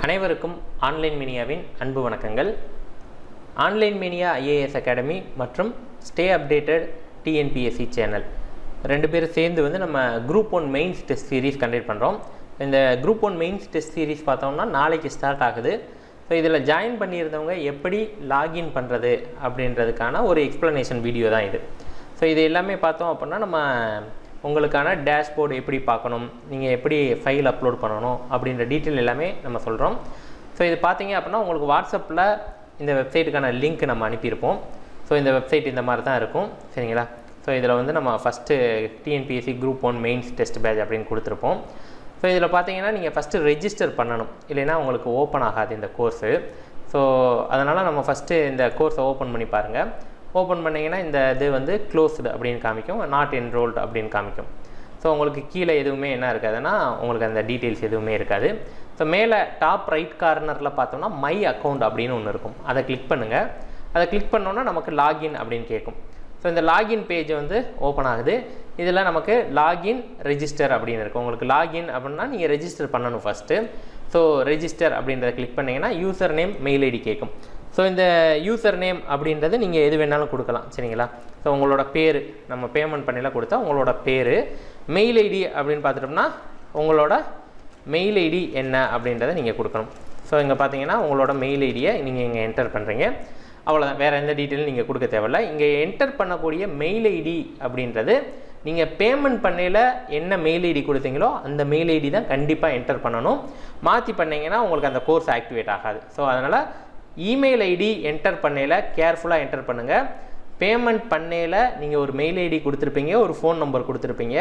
அனைவருக்கும் ஆன்லைன் மீடியாவின் அன்பு வணக்கங்கள். ஆன்லைன் மீடியா ஐஏஎஸ் அகாடமி மற்றும் ஸ்டே அப்டேட்டட் டிஎன்பிஎஸ்சி சேனல் ரெண்டு பேரும் சேர்ந்து வந்து நம்ம group 1 mains test series conduct பண்ணுறோம். இந்த குரூப் 1 மெயின்ஸ் டெஸ்ட் சீரீஸ் பார்த்தோம்னா நாளைக்கு ஸ்டார்ட் ஆகுது. ஸோ இதில் ஜாயின் பண்ணியிருந்தவங்க எப்படி லாகின் பண்ணுறது அப்படின்றதுக்கான ஒரு எக்ஸ்ப்ளனேஷன் வீடியோ தான் இது. ஸோ இது எல்லாமே பார்த்தோம் அப்படின்னா நம்ம உங்களுக்கான டேஷ்போர்டு எப்படி பார்க்கணும், நீங்கள் எப்படி ஃபைல் அப்லோட் பண்ணணும் அப்படின்ற டீட்டெயில் எல்லாமே நம்ம சொல்கிறோம். ஸோ இது பார்த்தீங்க அப்படின்னா உங்களுக்கு வாட்ஸ்அப்பில் இந்த வெப்சைட்டுக்கான லிங்க் நம்ம அனுப்பியிருப்போம். ஸோ இந்த வெப்சைட் இந்த மாதிரி தான் இருக்கும், சரிங்களா. ஸோ இதில் வந்து நம்ம first TNPSC group 1 mains test batch அப்படின்னு கொடுத்துருப்போம். ஸோ இதில் பார்த்தீங்கன்னா நீங்கள் ஃபஸ்ட்டு ரெஜிஸ்டர் பண்ணணும், இல்லைன்னா உங்களுக்கு ஓப்பன் ஆகாது இந்த கோர்ஸு. ஸோ அதனால் நம்ம ஃபஸ்ட்டு இந்த கோர்ஸை ஓப்பன் பண்ணி பாருங்கள். ஓப்பன் பண்ணிங்கன்னா இந்த இது வந்து க்ளோஸ்டு அப்படின்னு காமிக்கும், நாட் என்ரோல்டு அப்படின்னு காமிக்கும். ஸோ உங்களுக்கு கீழே எதுவுமே என்ன இருக்காதுன்னா உங்களுக்கு அந்த டீட்டெயில்ஸ் எதுவுமே இருக்காது. ஸோ மேலே டாப் ரைட் கார்னரில் பார்த்தோம்னா மை அக்கௌண்ட் அப்படின்னு ஒன்று இருக்கும், அதை கிளிக் பண்ணுங்கள். அதை கிளிக் பண்ணோன்னா நமக்கு லாகின் அப்படின்னு கேட்கும். ஸோ இந்த லாகின் பேஜ் வந்து ஓப்பன் ஆகுது. இதில் நமக்கு லாகின் ரெஜிஸ்டர் அப்படின்னு இருக்கும். உங்களுக்கு லாகின் அப்படின்னா நீங்கள் ரெஜிஸ்டர் பண்ணணும் ஃபஸ்ட்டு. ஸோ ரெஜிஸ்டர் அப்படின்றத கிளிக் பண்ணிங்கன்னா யூசர் நேம் மெயில் ஐடி கேட்கும். ஸோ இந்த யூசர் நேம் அப்படின்றது நீங்கள் எது வேணாலும் கொடுக்கலாம், சரிங்களா. ஸோ உங்களோட பேர் நம்ம பேமெண்ட் பண்ணிலாம் கொடுத்தா உங்களோட பேர். மெயில் ஐடி அப்படின்னு பார்த்துட்டோம்னா உங்களோட மெயில் ஐடி என்ன அப்படின்றத நீங்கள் கொடுக்கணும். ஸோ இங்கே பார்த்தீங்கன்னா உங்களோட மெயில் ஐடியை நீங்கள் இங்கே என்டர் பண்ணுறீங்க, அவ்வளோதான். வேறு எந்த டீட்டெயிலும் நீங்கள் கொடுக்க தேவையில்லை. இங்கே என்டர் பண்ணக்கூடிய மெயில் ஐடி அப்படின்றது நீங்கள் பேமெண்ட் பண்ணையில் என்ன மெயில் ஐடி கொடுத்தீங்களோ அந்த மெயில் ஐடி தான் கண்டிப்பாக என்டர் பண்ணணும். மாற்றி பண்ணிங்கன்னா உங்களுக்கு அந்த கோர்ஸ் ஆக்டிவேட் ஆகாது. ஸோ அதனால் இமெயில் ஐடி என்டர் பண்ணையில் கேர்ஃபுல்லாக என்டர் பண்ணுங்கள். பேமெண்ட் பண்ணையில் நீங்கள் ஒரு மெயில் ஐடி கொடுத்துருப்பீங்க, ஒரு ஃபோன் நம்பர் கொடுத்துருப்பீங்க.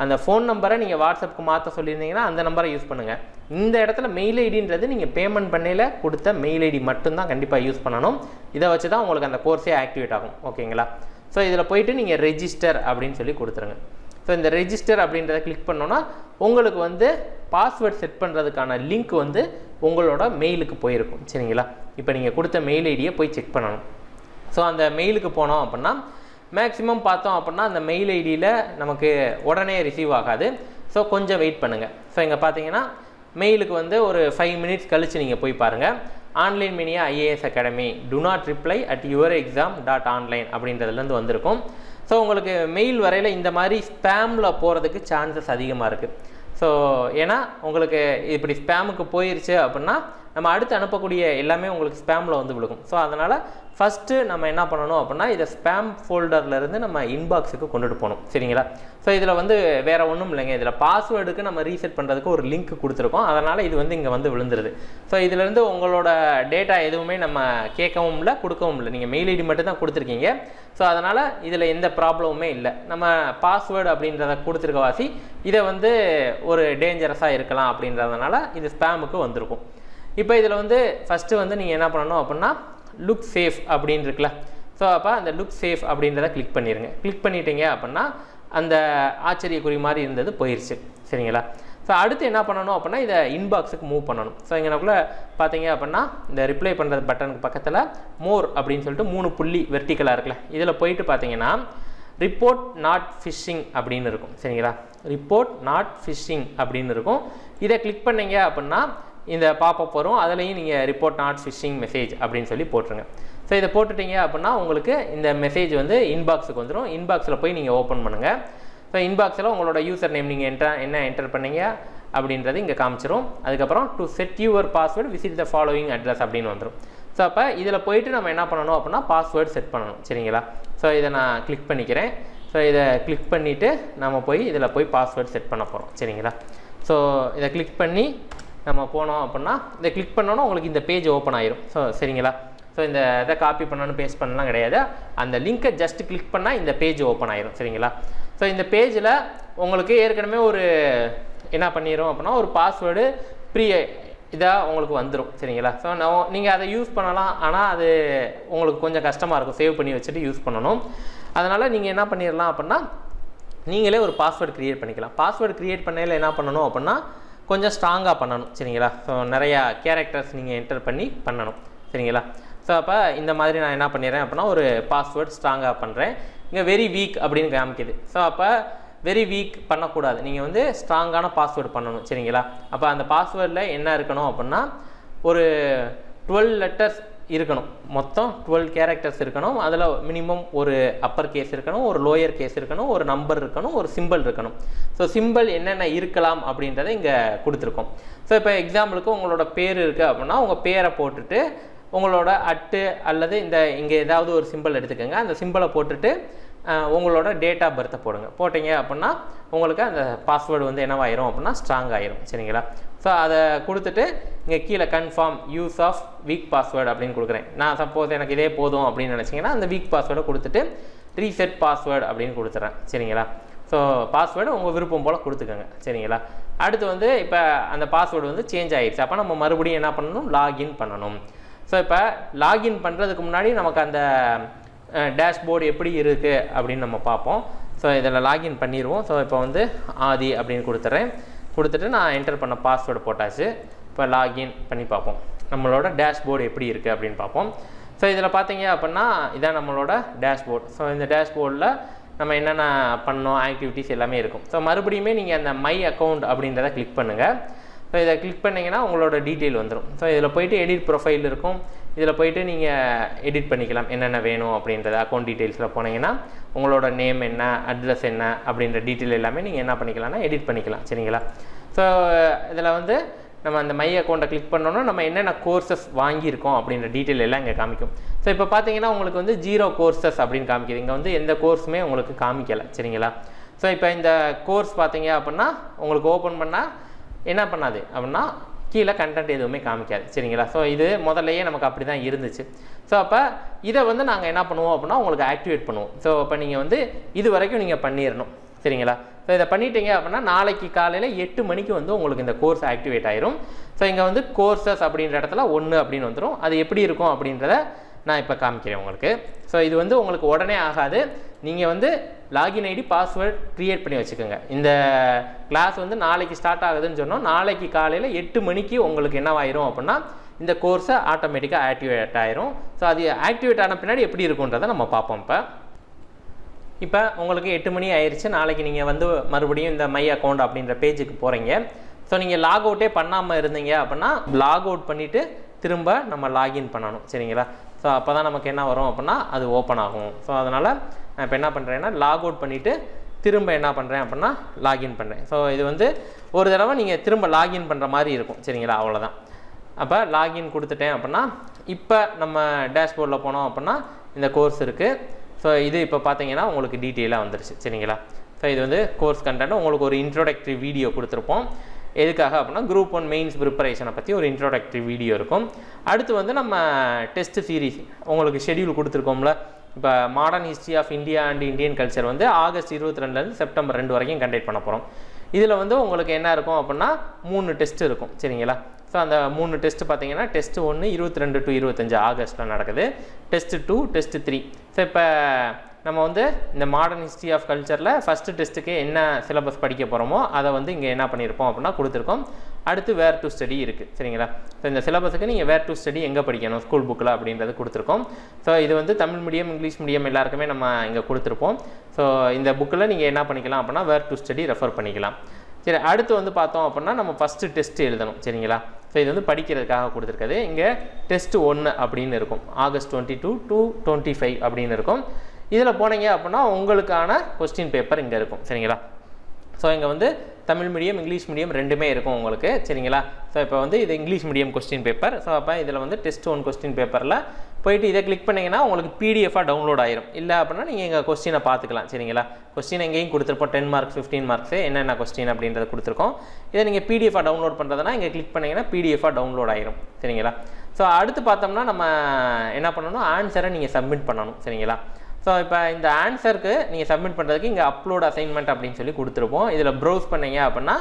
அந்த ஃபோன் நம்பரை நீங்கள் வாட்ஸ்அப்புக்கு மாற்ற சொல்லியிருந்தீங்கன்னா அந்த நம்பரை யூஸ் பண்ணுங்கள். இந்த இடத்துல மெயில் ஐடின்றது நீங்கள் பேமெண்ட் பண்ணையில் கொடுத்த மெயில் ஐடி மட்டும்தான் கண்டிப்பாக யூஸ் பண்ணணும். இதை வச்சு தான் உங்களுக்கு அந்த கோர்ஸே ஆக்டிவேட் ஆகும், ஓகேங்களா. ஸோ இதில் போயிட்டு நீங்கள் ரெஜிஸ்டர் அப்படின்னு சொல்லி கொடுத்துருங்க. ஸோ இந்த ரெஜிஸ்டர் அப்படின்றத கிளிக் பண்ணோன்னா உங்களுக்கு வந்து பாஸ்வேர்ட் செட் பண்ணுறதுக்கான லிங்க் வந்து உங்களோட மெயிலுக்கு போயிருக்கும், சரிங்களா. இப்போ நீங்கள் கொடுத்த மெயில் ஐடியை போய் செக் பண்ணணும். ஸோ அந்த மெயிலுக்கு போனோம் அப்படின்னா மேக்ஸிமம் பார்த்தோம் அப்படின்னா அந்த மெயில் ஐடியில் நமக்கு உடனே ரிசீவ் ஆகாது. ஸோ கொஞ்சம் வெயிட் பண்ணுங்கள். ஸோ இங்கே பார்த்தீங்கன்னா மெயிலுக்கு வந்து ஒரு 5 மினிட்ஸ் கழித்து நீங்கள் போய் பாருங்கள். Online media IAS academy to not reply at your exam .online அப்படின்றதுலேருந்து வந்திருக்கும். ஸோ உங்களுக்கு மெயில் வரையில் இந்த மாதிரி ஸ்பேமில் போகிறதுக்கு சான்சஸ் அதிகமாக இருக்குது. ஸோ ஏன்னா உங்களுக்கு இப்படி ஸ்பேமுக்கு போயிருச்சு அப்படின்னா நம்ம அடுத்து அனுப்பக்கூடிய எல்லாமே உங்களுக்கு ஸ்பேமில் வந்து விழுகும். ஸோ அதனால் ஃபஸ்ட்டு நம்ம என்ன பண்ணணும் அப்படின்னா இதை ஸ்பேம் ஃபோல்டர்லேருந்து நம்ம இன்பாக்ஸுக்கு கொண்டுட்டு போகணும், சரிங்களா. ஸோ இதில் வந்து வேறு ஒன்றும் இல்லைங்க, இதில் பாஸ்வேர்டுக்கு நம்ம ரீசெட் பண்ணுறதுக்கு ஒரு லிங்க் கொடுத்துருக்கோம். அதனால் இது வந்து இங்கே வந்து விழுந்துருது. ஸோ இதிலேருந்து உங்களோட டேட்டா எதுவுமே நம்ம கேட்கவும் இல்லை கொடுக்கவும் இல்லை, நீங்கள் மெயில் ஐடி மட்டும் தான் கொடுத்துருக்கீங்க. ஸோ அதனால் இதில் எந்த ப்ராப்ளமுமே இல்லை. நம்ம பாஸ்வேர்டு அப்படின்றத கொடுத்துருக்க வாசி இதை வந்து ஒரு டேஞ்சரஸாக இருக்கலாம் அப்படின்றதுனால இது ஸ்பேமுக்கு வந்திருக்கும். இப்போ இதில் வந்து ஃபஸ்ட்டு வந்து நீங்கள் என்ன பண்ணணும் அப்படின்னா லுக் சேஃப் அப்படின்னு இருக்குல்ல. ஸோ அப்போ அந்த லுக் சேஃப் அப்படின்றத கிளிக் பண்ணிடுங்க. கிளிக் பண்ணிட்டீங்க அப்படின்னா அந்த ஆச்சரியக்குறி மாதிரி இருந்தது போயிடுச்சு, சரிங்களா. ஸோ அடுத்து என்ன பண்ணணும் அப்படின்னா இதை இன்பாக்ஸுக்கு மூவ் பண்ணணும். ஸோ இங்கனக்குள்ளே பார்த்தீங்க அப்படின்னா இந்த ரிப்ளை பண்ணுறது பட்டனுக்கு பக்கத்தில் மோர் அப்படின்னு சொல்லிட்டு 3 புள்ளி வெர்டிக்கலாக இருக்குல்ல, இதில் போயிட்டு பார்த்தீங்கன்னா ரிப்போர்ட் நாட் ஃபிஷிங் அப்படின்னு இருக்கும், சரிங்களா. ரிப்போர்ட் நாட் ஃபிஷிங் அப்படின்னு இருக்கும். இதை கிளிக் பண்ணீங்க அப்படின்னா இந்த பாப்பப் வரும், அதுலேயும் நீங்கள் ரிப்போர்ட் நாட் ஃபிஷிங் மெசேஜ் அப்படின்னு சொல்லி போட்டுருங்க. ஸோ இதை போட்டுட்டீங்க அப்படின்னா உங்களுக்கு இந்த மெசேஜ் வந்து இன்பாக்ஸுக்கு வந்துடும். இன்பாக்ஸில் போய் நீங்கள் ஓப்பன் பண்ணுங்கள். ஸோ இன்பாக்ஸில் உங்களோட யூசர் நேம் நீங்கள் என்ன என்டர் பண்ணீங்க அப்படின்றது இங்கே காமிச்சிரும். அதுக்கப்புறம் to set your password visit the following address அப்படின்னு வந்துடும். ஸோ அப்போ இதில் போயிட்டு நம்ம என்ன பண்ணணும் அப்படின்னா பாஸ்வேர்டு செட் பண்ணணும், சரிங்களா. ஸோ இதை நான் கிளிக் பண்ணிக்கிறேன். ஸோ இதை கிளிக் பண்ணிவிட்டு நம்ம போய் இதில் போய் பாஸ்வேர்டு செட் பண்ண போகிறோம், சரிங்களா. ஸோ இதை கிளிக் பண்ணி நம்ம போனோம் அப்படின்னா இதை கிளிக் பண்ணோன்னா உங்களுக்கு இந்த பேஜ் ஓப்பன் ஆயிரும். ஸோ சரிங்களா. ஸோ இந்த இதை காப்பி பண்ணணும் பேஸ்ட் பண்ணலாம் கிடையாது, அந்த லிங்க்கை ஜஸ்ட் கிளிக் பண்ணால் இந்த பேஜ் ஓப்பன் ஆயிரும், சரிங்களா. ஸோ இந்த பேஜில் உங்களுக்கு ஏற்கனவே ஒரு என்ன பண்ணிடும் அப்படின்னா ஒரு பாஸ்வேர்டு இதாக உங்களுக்கு வந்துடும், சரிங்களா. ஸோ நீங்கள் அதை யூஸ் பண்ணலாம், ஆனால் அது உங்களுக்கு கொஞ்சம் கஷ்டமாக இருக்கும், சேவ் பண்ணி வச்சுட்டு யூஸ் பண்ணணும். அதனால் நீங்கள் என்ன பண்ணிடலாம் அப்படின்னா நீங்களே ஒரு பாஸ்வேர்டு க்ரியேட் பண்ணிக்கலாம். பாஸ்வேர்டு க்ரியேட் பண்ணையில் என்ன பண்ணணும் அப்படின்னா கொஞ்சம் ஸ்ட்ராங்காக பண்ணணும், சரிங்களா. ஸோ நிறையா கேரக்டர்ஸ் நீங்கள் என்டர் பண்ணி பண்ணணும், சரிங்களா. ஸோ அப்போ இந்த மாதிரி நான் என்ன பண்ணிடுறேன் அப்படின்னா ஒரு பாஸ்வேர்டு ஸ்ட்ராங்காக பண்ணுறேன். இங்கே வெரி வீக் அப்படின்னு காமிக்குது. ஸோ அப்போ வெரி வீக் பண்ணக்கூடாது, நீங்கள் வந்து ஸ்ட்ராங்கான பாஸ்வேர்டு பண்ணணும், சரிங்களா. அப்போ அந்த பாஸ்வேர்டில் என்ன இருக்கணும் அப்படின்னா ஒரு 12 லெட்டர்ஸ் இருக்கணும், மொத்தம் 12 கேரக்டர்ஸ் இருக்கணும். அதில் மினிமம் ஒரு அப்பர் கேஸ் இருக்கணும், ஒரு லோயர் கேஸ் இருக்கணும், ஒரு நம்பர் இருக்கணும், ஒரு சிம்பிள் இருக்கணும். ஸோ சிம்பிள் என்னென்ன இருக்கலாம் அப்படின்றத இங்கே கொடுத்துருக்கோம். ஸோ இப்போ எக்ஸாம்பிளுக்கு உங்களோட பேர் இருக்குது அப்படின்னா உங்கள் பேரை போட்டுட்டு உங்களோட அட்டு அல்லது இங்கே ஏதாவது ஒரு சிம்பிள் எடுத்துக்கோங்க. அந்த சிம்பிளை போட்டுட்டு உங்களோட டேட் ஆஃப் பர்த்தை போடுங்க. போட்டிங்க அப்படின்னா உங்களுக்கு அந்த பாஸ்வேர்டு வந்து என்னவாயிரும் அப்படின்னா ஸ்ட்ராங் ஆயிரும். சரிங்களா? ஸோ அதை கொடுத்துட்டு இங்கே கீழே confirm use of weak password அப்படின்னு கொடுக்குறேன். நான் சப்போஸ் எனக்கு இதே போதும் அப்படின்னு நினச்சிங்கன்னா அந்த வீக் பாஸ்வேர்டை கொடுத்துட்டு ரீசெட் பாஸ்வேர்டு அப்படின்னு கொடுத்துட்றேன். சரிங்களா? ஸோ பாஸ்வேர்டு உங்கள் விருப்பம் போல் கொடுத்துக்கோங்க. சரிங்களா? அடுத்து வந்து இப்போ அந்த பாஸ்வேர்டு வந்து சேஞ்ச் ஆகிடுச்சு. அப்போ நம்ம மறுபடியும் என்ன பண்ணணும், லாகின் பண்ணணும். ஸோ இப்போ லாகின் பண்ணுறதுக்கு முன்னாடி நமக்கு அந்த டேஷ்போர்டு எப்படி இருக்குது அப்படின்னு நம்ம பார்ப்போம். ஸோ இதில் லாகின் பண்ணிடுவோம். ஸோ இப்போ வந்து ஆதி அப்படின்னு கொடுத்துட்டு நான் என்டர் பண்ண பாஸ்வேர்டு போட்டாச்சு. இப்போ லாகின் பண்ணி பார்ப்போம் நம்மளோட டேஷ்போர்டு எப்படி இருக்குது அப்படின்னு பார்ப்போம். ஸோ இதில் பார்த்தீங்க அப்படின்னா இதான் நம்மளோட டேஷ்போர்டு. ஸோ இந்த டேஷ்போர்டில் நம்ம என்னென்ன பண்ணோம் ஆக்டிவிட்டீஸ் எல்லாமே இருக்கும். ஸோ மறுபடியுமே நீங்கள் அந்த மை அக்கௌண்ட் அப்படின்றத கிளிக் பண்ணுங்கள். ஸோ இதை கிளிக் பண்ணிங்கன்னா உங்களோட டீட்டெயில் வந்துடும். ஸோ இதில் போய்ட்டு எடிட் ப்ரொஃபைல் இருக்கும். இதில் போய்ட்டு நீங்கள் எடிட் பண்ணிக்கலாம் என்னென்ன வேணும் அப்படின்றத. அக்கௌண்ட் டீட்டெயில்ஸில் போனீங்கன்னா உங்களோட நேம் என்ன, அட்ரஸ் என்ன அப்படின்ற டீட்டெயில் எல்லாமே நீங்கள் என்ன பண்ணிக்கலாம்னா எடிட் பண்ணிக்கலாம். சரிங்களா? ஸோ இதில் வந்து நம்ம அந்த மை அக்கௌண்ட்டை கிளிக் பண்ணோன்னா நம்ம என்னென்ன கோர்சஸ் வாங்கியிருக்கோம் அப்படின்ற டீட்டெயில் எல்லாம் இங்கே காமிக்கும். ஸோ இப்போ பார்த்தீங்கன்னா உங்களுக்கு வந்து 0 கோர்சஸ் அப்படின்னு காமிக்குது. இங்கே வந்து எந்த கோர்ஸுமே உங்களுக்கு காமிக்கலை. சரிங்களா? ஸோ இப்போ இந்த கோர்ஸ் பார்த்தீங்க அப்படின்னா உங்களுக்கு ஓப்பன் பண்ணால் என்ன பண்ணாது அப்படின்னா கீழே கண்டென்ட் எதுவுமே காமிக்காது. சரிங்களா? ஸோ இது முதல்லையே நமக்கு அப்படி தான் இருந்துச்சு. ஸோ அப்போ இதை வந்து நாங்கள் என்ன பண்ணுவோம் அப்படின்னா உங்களுக்கு ஆக்டிவேட் பண்ணுவோம். ஸோ அப்போ நீங்கள் வந்து இது வரைக்கும் நீங்கள் பண்ணிடணும். சரிங்களா? ஸோ இதை பண்ணிட்டீங்க அப்படின்னா நாளைக்கு காலையில் 8 மணிக்கு வந்து உங்களுக்கு இந்த கோர்ஸ் ஆக்டிவேட் ஆயிரும். ஸோ இங்கே வந்து கோர்சஸ் அப்படின்ற இடத்துல 1 அப்படின்னு வந்துடும். அது எப்படி இருக்கும் அப்படின்றத நான் இப்போ காமிக்கிறேன் உங்களுக்கு. ஸோ இது வந்து உங்களுக்கு உடனே ஆகாது. நீங்கள் வந்து லாகின் ஐடி பாஸ்வேர்ட் க்ரியேட் பண்ணி வச்சுக்கோங்க. இந்த கிளாஸ் வந்து நாளைக்கு ஸ்டார்ட் ஆகுதுன்னு சொன்னோம். நாளைக்கு காலையில் 8 மணிக்கு உங்களுக்கு என்னவாயிரும் அப்படின்னா இந்த கோர்ஸை ஆட்டோமேட்டிக்காக ஆக்டிவேட் ஆயிரும். ஸோ அது ஆக்டிவேட் ஆன பின்னாடி எப்படி இருக்குன்றதை நம்ம பார்ப்போம். இப்போ உங்களுக்கு 8 மணி ஆயிடுச்சு. நாளைக்கு நீங்கள் வந்து மறுபடியும் இந்த மை அக்கௌண்ட் அப்படின்ற பேஜுக்கு போகிறீங்க. ஸோ நீங்கள் லாக் அவுட்டே பண்ணாமல் இருந்தீங்க அப்படின்னா லாக் அவுட் பண்ணிவிட்டு திரும்ப நம்ம லாகின் பண்ணணும். சரிங்களா? ஸோ அப்போ தான் நமக்கு என்ன வரும் அப்படின்னா அது ஓப்பன் ஆகும். ஸோ அதனால் நான் இப்போ என்ன பண்ணுறேன்னா லாக் அவுட் பண்ணிவிட்டு திரும்ப என்ன பண்ணுறேன் அப்படின்னா லாகின் பண்ணுறேன். ஸோ இது வந்து ஒரு தடவை நீங்கள் திரும்ப லாகின் பண்ணுற மாதிரி இருக்கும். சரிங்களா? அவ்வளோதான். அப்போ லாகின் கொடுத்துட்டேன் அப்படின்னா இப்போ நம்ம டேஷ்போர்டில் போனோம் அப்படின்னா இந்த கோர்ஸ் இருக்குது. ஸோ இது இப்போ பார்த்தீங்கன்னா உங்களுக்கு டீட்டெயிலாக வந்துருச்சு. சரிங்களா? ஸோ இது வந்து கோர்ஸ் கண்டென்ட் உங்களுக்கு ஒரு இன்ட்ரோடக்டரி வீடியோ கொடுத்துருப்போம். எதுக்காக அப்படின்னா குரூப் 1 மெயின்ஸ் ப்ரிப்பரேஷனை பற்றி ஒரு இன்ட்ரோடக்டரி வீடியோ இருக்கும். அடுத்து வந்து நம்ம டெஸ்ட் சீரீஸ் உங்களுக்கு ஷெடியூல் கொடுத்துருக்கோம்ல. இப்போ modern history of India and Indian culture வந்து ஆகஸ்ட் 22 செப்டம்பர் 2 வரைக்கும் கண்டக்ட் பண்ண போகிறோம். இதில் வந்து உங்களுக்கு என்ன இருக்கும் அப்படின்னா 3 டெஸ்ட் இருக்கும். சரிங்களா? ஸோ அந்த 3 டெஸ்ட் பார்த்தீங்கன்னா டெஸ்ட் 1 22 to 25 ஆகஸ்ட்டில் நடக்குது. Test 2, test 3. ஸோ இப்போ நம்ம வந்து இந்த மாடர்ன் ஹிஸ்ட்ரி ஆஃப் கல்ச்சரில் ஃபஸ்ட்டு டெஸ்ட்டுக்கு என்ன சிலபஸ் படிக்க போகிறோமோ அதை வந்து இங்கே என்ன பண்ணியிருப்போம் அப்படின்னா கொடுத்துருக்கோம். அடுத்து வேர் டு ஸ்டடி இருக்குது. சரிங்களா? ஸோ இந்த சிலபஸுக்கு நீங்கள் வேர் டு ஸ்டடி எங்கே படிக்கணும் ஸ்கூல் புக்கில் அப்படின்றது கொடுத்துருக்கோம். ஸோ இது வந்து தமிழ் மீடியம் இங்கிலீஷ் மீடியம் எல்லாருக்குமே நம்ம இங்கே கொடுத்துருப்போம். ஸோ இந்த புக்கில் நீங்கள் என்ன பண்ணிக்கலாம் அப்படின்னா வேர் டு ஸ்டடி ரெஃபர் பண்ணிக்கலாம். சரி, அடுத்து வந்து பார்த்தோம் அப்படின்னா நம்ம ஃபஸ்ட்டு டெஸ்ட் எழுதணும். சரிங்களா? ஸோ இது வந்து படிக்கிறதுக்காக கொடுத்துருக்குது. இங்கே டெஸ்ட் 1 அப்படின்னு இருக்கும். ஆகஸ்ட் 22 to 25 அப்படின்னு இருக்கும். இதில் போனீங்க அப்படின்னா உங்களுக்கான கொஸ்டின் பேப்பர் இங்கே இருக்கும். சரிங்களா? ஸோ இங்கே வந்து தமிழ் மீடியம் இங்கிலீஷ் மீடியம் ரெண்டுமே இருக்கும் உங்களுக்கு. சரிங்களா? ஸோ இப்போ வந்து இது English medium question paper. So அப்போ இதில் வந்து டெஸ்ட் 1 கொஸ்டின் பேப்பரில் போயிட்டு இதை கிளிக் பண்ணிங்கன்னா உங்களுக்கு பிடிஎஃபாக டவுன்லோட் ஆயிரும். இல்லை அப்படின்னா நீங்கள் எங்கள் கொஸ்டினை பார்த்துக்கலாம். சரிங்களா? கொஸ்டின் எங்கேயும் கொடுத்துருப்போம். 10 மார்க்ஸ் 15 மார்க்ஸு என்னென்ன கொஸ்டின் அப்படின்றத கொடுத்துருக்கோம். இதை நீங்கள் பிடிஎஃபாக டவுன்லோட் பண்ணுறதுனா இங்கே கிளிக் பண்ணிங்கன்னா பிடிஎஃபாக டவுன்லோட் ஆயிரும். சரிங்களா? ஸோ அடுத்து பார்த்தோம்னா நம்ம என்ன பண்ணணும், ஆன்சரை நீங்கள் சப்மிட் பண்ணணும். சரிங்களா? ஸோ இப்போ இந்த ஆன்சருக்கு நீங்கள் சப்மிட் பண்ணுறதுக்கு இங்கே அப்லோட் அசைன்மெண்ட் அப்படின்னு சொல்லி கொடுத்துருப்போம். இதில் ப்ரௌஸ் பண்ணீங்க அப்படின்னா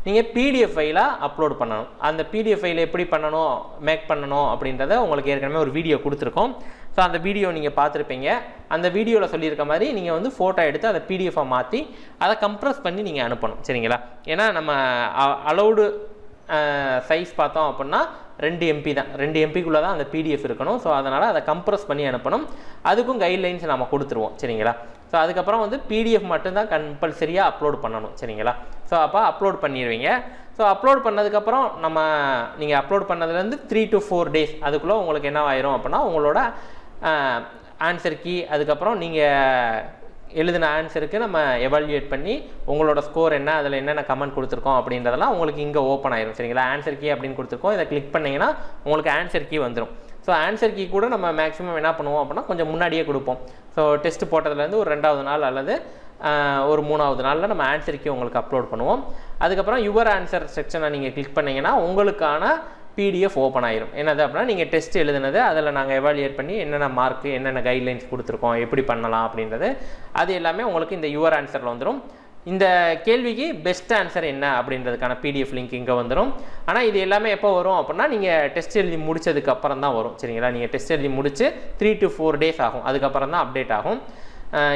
நீங்கள் பிடிஎஃப் ஃபைலாக அப்லோட் பண்ணணும். அந்த பிடிஎஃப் ஃபைல் எப்படி பண்ணணும் மேக் பண்ணணும் அப்படின்றத உங்களுக்கு ஏற்கனவே ஒரு வீடியோ கொடுத்துருக்கோம். ஸோ அந்த வீடியோ நீங்கள் பார்த்துருப்பீங்க. அந்த வீடியோவில் சொல்லியிருக்க மாதிரி நீங்கள் வந்து ஃபோட்டோ எடுத்து அதை பிடிஎஃபாக மாற்றி அதை கம்ப்ரஸ் பண்ணி நீங்கள் அனுப்பணும். சரிங்களா? ஏன்னா நம்ம அலௌடு சைஸ் பார்த்தோம் அப்படின்னா 2 MB தான். 2 MBக்குள்ளே தான் அந்த பிடிஎஃப் இருக்கணும். ஸோ அதனால் அதை கம்ப்ரஸ் பண்ணி அனுப்பணும். அதுக்கும் கைட்லைன்ஸ் நம்ம கொடுத்துருவோம். சரிங்களா? ஸோ அதுக்கப்புறம் வந்து பிடிஎஃப் மட்டும்தான் கம்பல்சரியாக அப்லோட் பண்ணணும். சரிங்களா? ஸோ அப்போ அப்லோட் பண்ணிடுவீங்க. ஸோ அப்லோட் பண்ணதுக்கப்புறம் நீங்கள் அப்லோட் பண்ணதுலேருந்து 3 to 4 days அதுக்குள்ளே உங்களுக்கு என்ன ஆயிரும் அப்படின்னா உங்களோட ஆன்சர் கீ அதுக்கப்புறம் நீங்கள் எழுதின ஆன்சருக்கு நம்ம எவால்யூவேட் பண்ணி உங்களோட ஸ்கோர் என்ன, அதில் என்னென்ன கமெண்ட் கொடுத்துருக்கோம் அப்படின்றதெல்லாம் உங்களுக்கு இங்கே ஓப்பன் ஆயிரும். சரிங்களா? ஆன்சர் கீ அப்படின்னு கொடுத்துருக்கோம். இதை கிளிக் பண்ணிங்கன்னா உங்களுக்கு ஆன்சர் கீ வந்துடும். ஸோ ஆன்சர் கீ கூட நம்ம மேக்ஸிமம் என்ன பண்ணுவோம் அப்படின்னா கொஞ்சம் முன்னாடியே கொடுப்போம். ஸோ டெஸ்ட் போட்டதுலேருந்து ஒரு 2வது நாள் அல்லது ஒரு 3வது நாளில் நம்ம ஆன்சர் கீ உங்களுக்கு அப்லோட் பண்ணுவோம். அதுக்கப்புறம் யுவர் ஆன்சர் செக்ஷனை நீங்கள் கிளிக் பண்ணிங்கன்னா உங்களுக்கான PDF ஓப்பன் ஆயிரும். என்னது அப்படின்னா நீங்கள் டெஸ்ட் எழுதுனது அதில் நாங்கள் எவாலுவேட் பண்ணி என்னென்ன மார்க்கு என்னென்ன கைட்லைன்ஸ் கொடுத்துருக்கோம் எப்படி பண்ணலாம் அப்படின்றது அது எல்லாமே உங்களுக்கு இந்த யுவர் ஆன்சரில் வந்துடும். இந்த கேள்விக்கு பெஸ்ட் ஆன்சர் என்ன அப்படின்றதுக்கான PDF லிங்க் இங்கே வந்துடும். ஆனால் இது எல்லாமே எப்போ வரும் அப்படின்னா நீங்கள் டெஸ்ட் எழுதி முடிச்சதுக்கு அப்புறம் தான் வரும். சரிங்களா? நீங்கள் டெஸ்ட் எழுதி முடிச்சு 3 to 4 days ஆகும். அதுக்கப்புறம் தான் அப்டேட் ஆகும்.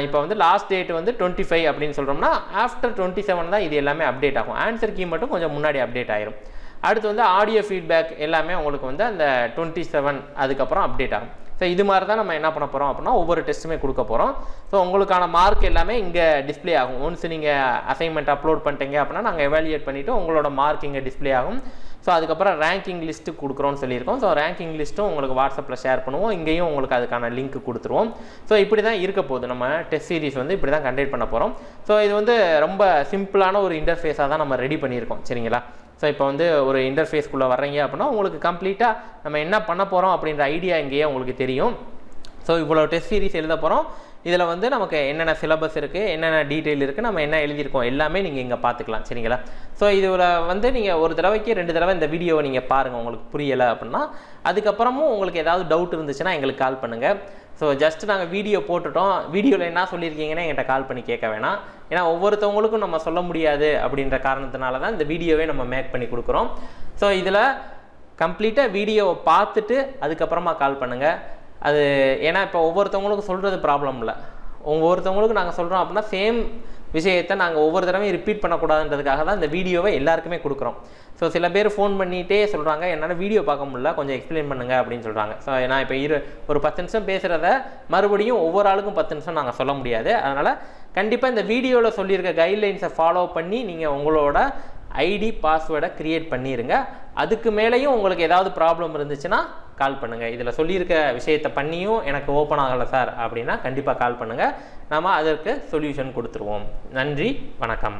இப்போ வந்து லாஸ்ட் டேட் வந்து 25 அப்படின்னு சொல்கிறோம்னா ஆஃப்டர் 27 தான் இது எல்லாமே அப்டேட் ஆகும். ஆன்சர் கீ மட்டும் கொஞ்சம் முன்னாடி அப்டேட் ஆயிரும். அடுத்து வந்து ஆடியோ ஃபீட்பேக் எல்லாமே உங்களுக்கு வந்து அந்த 27 அதுக்கப்புறம் அப்டேட் ஆகும். ஸோ இது மாதிரி தான் நம்ம என்ன பண்ண போகிறோம் அப்படின்னா ஒவ்வொரு டெஸ்ட்டுமே கொடுக்க போகிறோம். ஸோ உங்களுக்கான மார்க் எல்லாமே இங்கே டிஸ்பிளே ஆகும். ஒன்ஸ் நீங்கள் அசைன்மெண்ட் அப்லோட் பண்ணிட்டீங்க அப்படின்னா நாங்கள் எவாலுவேட் பண்ணிவிட்டு உங்களோட மார்க் இங்கே டிஸ்பிளே ஆகும். ஸோ அதுக்கப்புறம் ரேங்கிங் லிஸ்ட்டு கொடுக்குறோன்னு சொல்லியிருக்கோம். ஸோ ரேங்கிங் லிஸ்ட்டும் உங்களுக்கு வாட்ஸ்அப்பில் ஷேர் பண்ணுவோம். இங்கேயும் உங்களுக்கு அதுக்கான லிங்க் கொடுத்துருவோம். ஸோ இப்படி தான் இருக்க போகுது. நம்ம டெஸ்ட் சீரிஸ் வந்து இப்படி தான் கண்டக்ட் பண்ண போகிறோம். ஸோ இது வந்து ரொம்ப சிம்பிளான ஒரு இன்டர்ஃபேஸாக தான் நம்ம ரெடி பண்ணியிருக்கோம். சரிங்களா? ஸோ இப்போ வந்து ஒரு இன்டர்ஃபேஸ்க்குள்ளே வர்றீங்க அப்படின்னா உங்களுக்கு கம்ப்ளீட்டாக நம்ம என்ன பண்ண போகிறோம் அப்படின்ற ஐடியா இங்கேயே உங்களுக்கு தெரியும். ஸோ இவ்வளோ டெஸ்ட் சீரிஸ் எழுத போகிறோம். இதில் வந்து நமக்கு என்னென்ன சிலபஸ் இருக்குது, என்னென்ன டீட்டெயில் இருக்குது, நம்ம என்ன எழுதியிருக்கோம் எல்லாமே நீங்கள் இங்கே பார்த்துக்கலாம். சரிங்களா? ஸோ இதில் வந்து நீங்கள் ஒரு தடவைக்கு 2 தடவை இந்த வீடியோவை நீங்கள் பாருங்கள். உங்களுக்கு புரியலை அப்படின்னா அதுக்கப்புறமும் உங்களுக்கு ஏதாவது டவுட் இருந்துச்சுன்னா எங்களுக்கு கால் பண்ணுங்கள். ஸோ ஜஸ்ட் நாங்கள் வீடியோ போட்டுட்டோம், வீடியோவில் என்ன சொல்லியிருக்கீங்கன்னா என்கிட்ட கால் பண்ணி கேட்க வேணாம். ஏன்னா ஒவ்வொருத்தவங்களுக்கும் நம்ம சொல்ல முடியாது அப்படின்ற காரணத்தினால தான் இந்த வீடியோவே நம்ம மேக் பண்ணி கொடுக்குறோம். ஸோ இதில் கம்ப்ளீட்டாக வீடியோவை பார்த்துட்டு அதுக்கப்புறமா கால் பண்ணுங்கள். அது ஏன்னா இப்போ ஒவ்வொருத்தவங்களுக்கும் சொல்கிறது ப்ராப்ளம் இல்லை. ஒவ்வொருத்தவங்களுக்கும் நாங்கள் சொல்கிறோம் அப்படின்னா சேம் விஷயத்தை நாங்கள் ஒவ்வொரு தடவையும் ரிப்பீட் பண்ணக்கூடாதுன்றதுக்காக தான் இந்த வீடியோவை எல்லாருக்குமே கொடுக்குறோம். ஸோ சில பேர் ஃபோன் பண்ணிகிட்டே சொல்கிறாங்க என்னால் வீடியோ பார்க்க முடியல, கொஞ்சம் எக்ஸ்பிளைன் பண்ணுங்கள் அப்படின்னு சொல்கிறாங்க. ஸோ நான் இப்போ ஒரு 10 நிமிஷம் பேசுகிறத மறுபடியும் ஒவ்வொரு ஆளுக்கும் 10 நிமிஷம் நாங்கள் சொல்ல முடியாது. அதனால் கண்டிப்பாக இந்த வீடியோவில் சொல்லியிருக்க கைட்லைன்ஸை ஃபாலோ பண்ணி நீங்கள் உங்களோட ஐடி பாஸ்வேர்டை க்ரியேட் பண்ணிடுங்க. அதுக்கு மேலேயும் உங்களுக்கு ஏதாவது ப்ராப்ளம் இருந்துச்சுன்னா கால் பண்ணுங்கள். இதில் சொல்லியிருக்க விஷயத்தை பண்ணியும் எனக்கு ஓப்பன் ஆகலை சார் அப்படின்னா கண்டிப்பாக கால் பண்ணுங்கள். நாம் அதற்கு சொல்யூஷன் கொடுத்துருவோம். நன்றி, வணக்கம்.